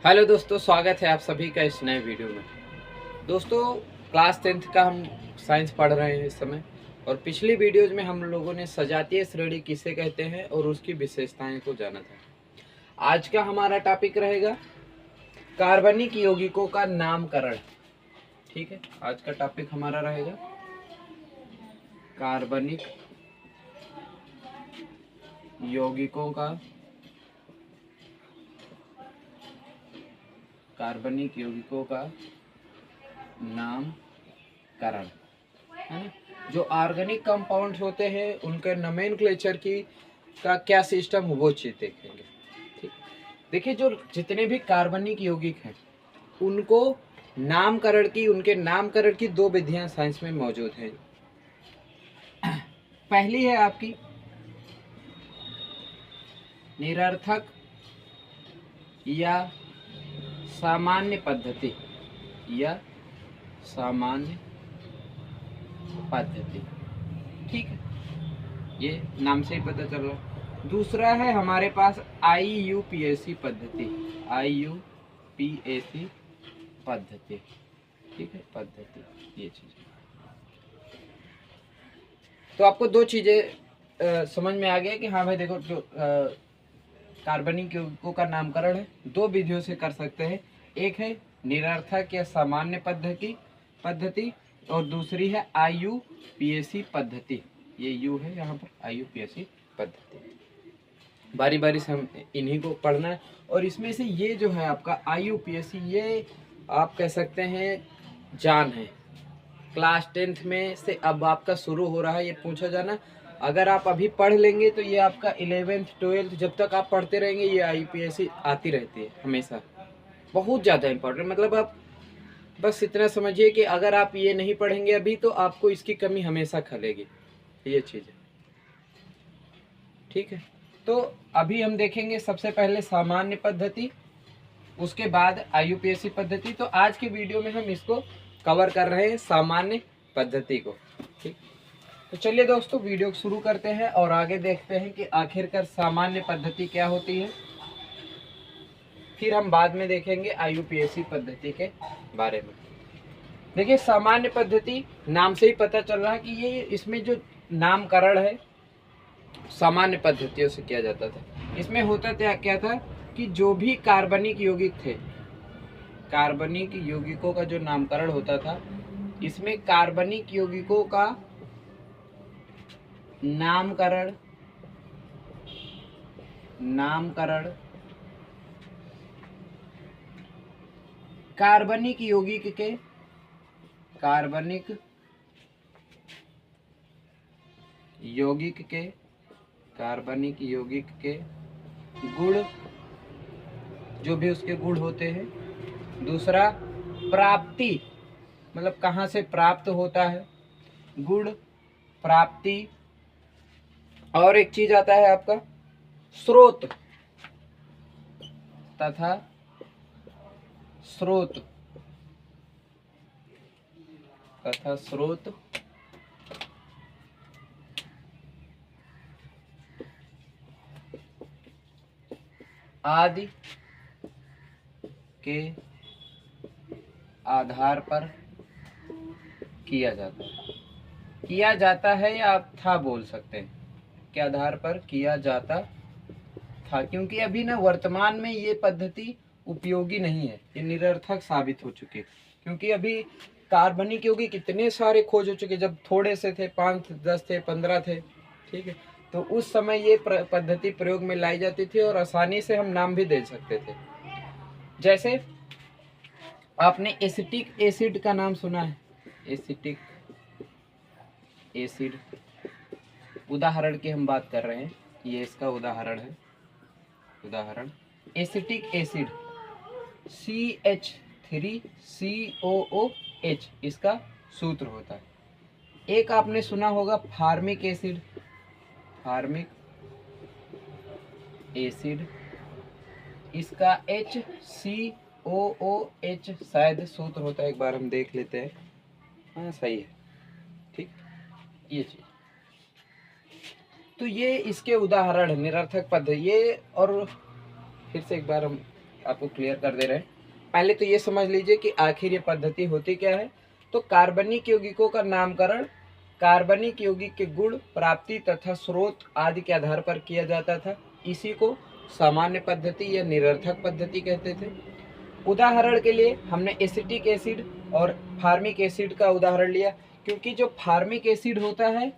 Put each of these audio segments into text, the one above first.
Hello दोस्तों, स्वागत है आप सभी का इस नए वीडियो में। दोस्तों, क्लास 10th का हम साइंस पढ़ रहे हैं इस समय। और पिछली वीडियोज में हम लोगों ने सजातीय श्रेणी किसे कहते हैं और उसकी विशेषताएं को जाना था। आज का हमारा टॉपिक रहेगा कार्बनिक यौगिकों का नामकरण। ठीक है, आज का टॉपिक हमारा रहेगा कार्बनिक यौगिकों का नामकरण, है ना। जो ऑर्गेनिक कंपाउंड्स होते हैं उनके नोमेनक्लेचर की का क्या सिस्टम वो चीज देखेंगे। ठीक, देखिए, जो जितने भी कार्बनिक यौगिक हैं उनको उनके नामकरण की दो विधियां साइंस में मौजूद हैं। पहली है आपकी निरर्थक या सामान्य पद्धति ठीक है, ये नाम से ही पता चल रहा है। दूसरा है हमारे पास IUPAC पद्धति। ठीक है, पद्धति ये चीज। तो आपको दो चीजें समझ में आ गया कि हाँ भाई देखो, जो कार्बनिक यौगिकों का नामकरण है दो विधियों से कर सकते हैं। एक है निरर्थक या सामान्य पद्धति और दूसरी है IUPAC पद्धति। ये यू है यहाँ पर, IUPAC पद्धति। बारी बारी से हम इन्हीं को पढ़ना है। और इसमें से ये जो है आपका IUPAC, ये आप कह सकते हैं जान है। क्लास 10th में से अब आपका शुरू हो रहा है ये पूछा जाना। अगर आप अभी पढ़ लेंगे तो ये आपका 11th 12th जब तक आप पढ़ते रहेंगे ये IUPAC आती रहती है हमेशा। बहुत ज़्यादा इम्पोर्टेंट, मतलब आप बस इतना समझिए कि अगर आप ये नहीं पढ़ेंगे अभी तो आपको इसकी कमी हमेशा खलेगी, ये चीज़ है। ठीक है, तो अभी हम देखेंगे सबसे पहले सामान्य पद्धति, उसके बाद IUPAC पद्धति। तो आज के वीडियो में हम इसको कवर कर रहे हैं, सामान्य पद्धति को। ठीक, तो चलिए दोस्तों वीडियो शुरू करते हैं और आगे देखते हैं कि आखिरकार सामान्य पद्धति क्या होती है। फिर हम बाद में देखेंगे IUPAC पद्धति के बारे में। देखिए, सामान्य पद्धति नाम से ही पता चल रहा है कि ये इसमें जो नामकरण है सामान्य पद्धतियों से किया जाता था। इसमें होता क्या था कि जो भी कार्बनिक यौगिक थे, कार्बनिक यौगिकों का जो नामकरण होता था, इसमें कार्बनिक यौगिकों का नामकरण कार्बनिक यौगिक के गुण, जो भी उसके गुण होते हैं। दूसरा प्राप्ति, मतलब कहाँ से प्राप्त होता है, गुण प्राप्ति। और एक चीज आता है आपका स्रोत तथा स्रोत आदि के आधार पर किया जाता है या आप था बोल सकते हैं, के आधार पर किया जाता था। क्योंकि अभी ना वर्तमान में ये पद्धति उपयोगी नहीं है, ये निरर्थक साबित हो चुकी है। क्योंकि अभी कार्बनिक यौगिक इतने सारे खोज हो चुके, जब थोड़े से थे 5 10 थे 15 थे, ठीक है, तो उस समय ये पद्धति प्रयोग में लाई जाती थी और आसानी से हम नाम भी दे सकते थे। जैसे आपने एसिटिक एसिड का नाम सुना है, एसिटिक एसिड, उदाहरण की हम बात कर रहे हैं, ये इसका उदाहरण है। उदाहरण एसिटिक एसिड CH3COOH इसका सूत्र होता है। एक आपने सुना होगा फार्मिक एसिड, इसका HCOOH शायद सूत्र होता है, एक बार हम देख लेते हैं। हाँ सही है, ठीक, ये चीज। तो ये इसके उदाहरण निरर्थक पद ये। और फिर से एक बार हम आपको क्लियर कर दे रहे हैं। पहले तो ये समझ लीजिए कि आखिर ये पद्धति होती क्या है। तो कार्बनिक यौगिकों का नामकरण कार्बनिक यौगिक के गुण, प्राप्ति तथा स्रोत आदि के आधार पर किया जाता था। इसी को सामान्य पद्धति या निरर्थक पद्धति कहते थे। उदाहरण के लिए हमने एसिटिक एसिड और फार्मिक एसिड का उदाहरण लिया, क्योंकि जो फार्मिक एसिड होता है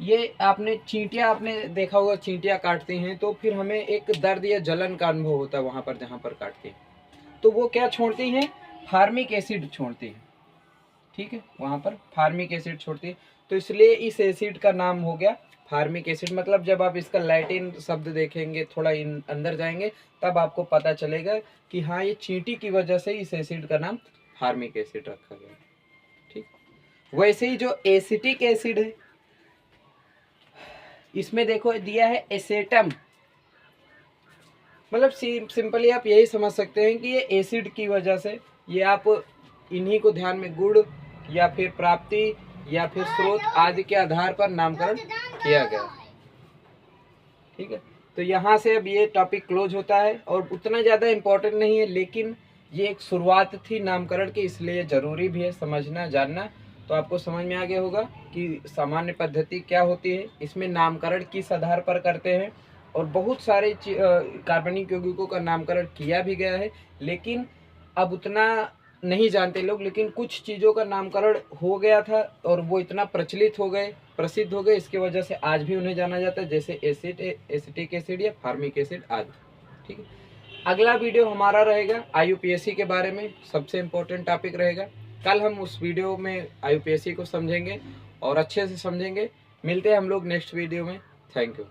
ये आपने देखा होगा, चींटियां काटती हैं तो फिर हमें एक दर्द या जलन का अनुभव होता है वहां पर जहां पर काटती हैं, तो वो क्या छोड़ती हैं, फार्मिक एसिड छोड़ती है। ठीक है, वहां पर फार्मिक एसिड छोड़ती है, तो इसलिए इस एसिड का नाम हो गया फार्मिक एसिड। मतलब जब आप इसका लैटिन शब्द देखेंगे, थोड़ा अंदर जाएंगे, तब आपको पता चलेगा कि हाँ ये चींटी की वजह से इस एसिड का नाम फार्मिक एसिड रखा गया। ठीक, वैसे ही जो एसिटिक एसिड है, इसमें देखो दिया है एसेटम, मतलब सिंपली आप यही समझ सकते हैं कि ये एसिड की वजह से, ये आप इन्हीं को ध्यान में गुण या फिर प्राप्ति या फिर स्रोत आदि के आधार पर नामकरण किया गया। ठीक है, तो यहाँ से अब ये टॉपिक क्लोज होता है और उतना ज़्यादा इम्पोर्टेंट नहीं है, लेकिन ये एक शुरुआत थी नामकरण की, इसलिए ज़रूरी भी है समझना जानना। तो आपको समझ में आ गया होगा कि सामान्य पद्धति क्या होती है, इसमें नामकरण किस आधार पर करते हैं, और बहुत सारे कार्बनिक यौगिकों का नामकरण किया भी गया है, लेकिन अब उतना नहीं जानते लोग। लेकिन कुछ चीज़ों का नामकरण हो गया था और वो इतना प्रचलित हो गए, प्रसिद्ध हो गए, इसकी वजह से आज भी उन्हें जाना जाता है, जैसे एसिटिक एसिड या फार्मिक एसिड आदि। ठीक है, अगला वीडियो हमारा रहेगा IUPAC के बारे में, सबसे इम्पोर्टेंट टॉपिक रहेगा। कल हम उस वीडियो में IUPAC को समझेंगे और अच्छे से समझेंगे। मिलते हैं हम लोग नेक्स्ट वीडियो में। Thank you.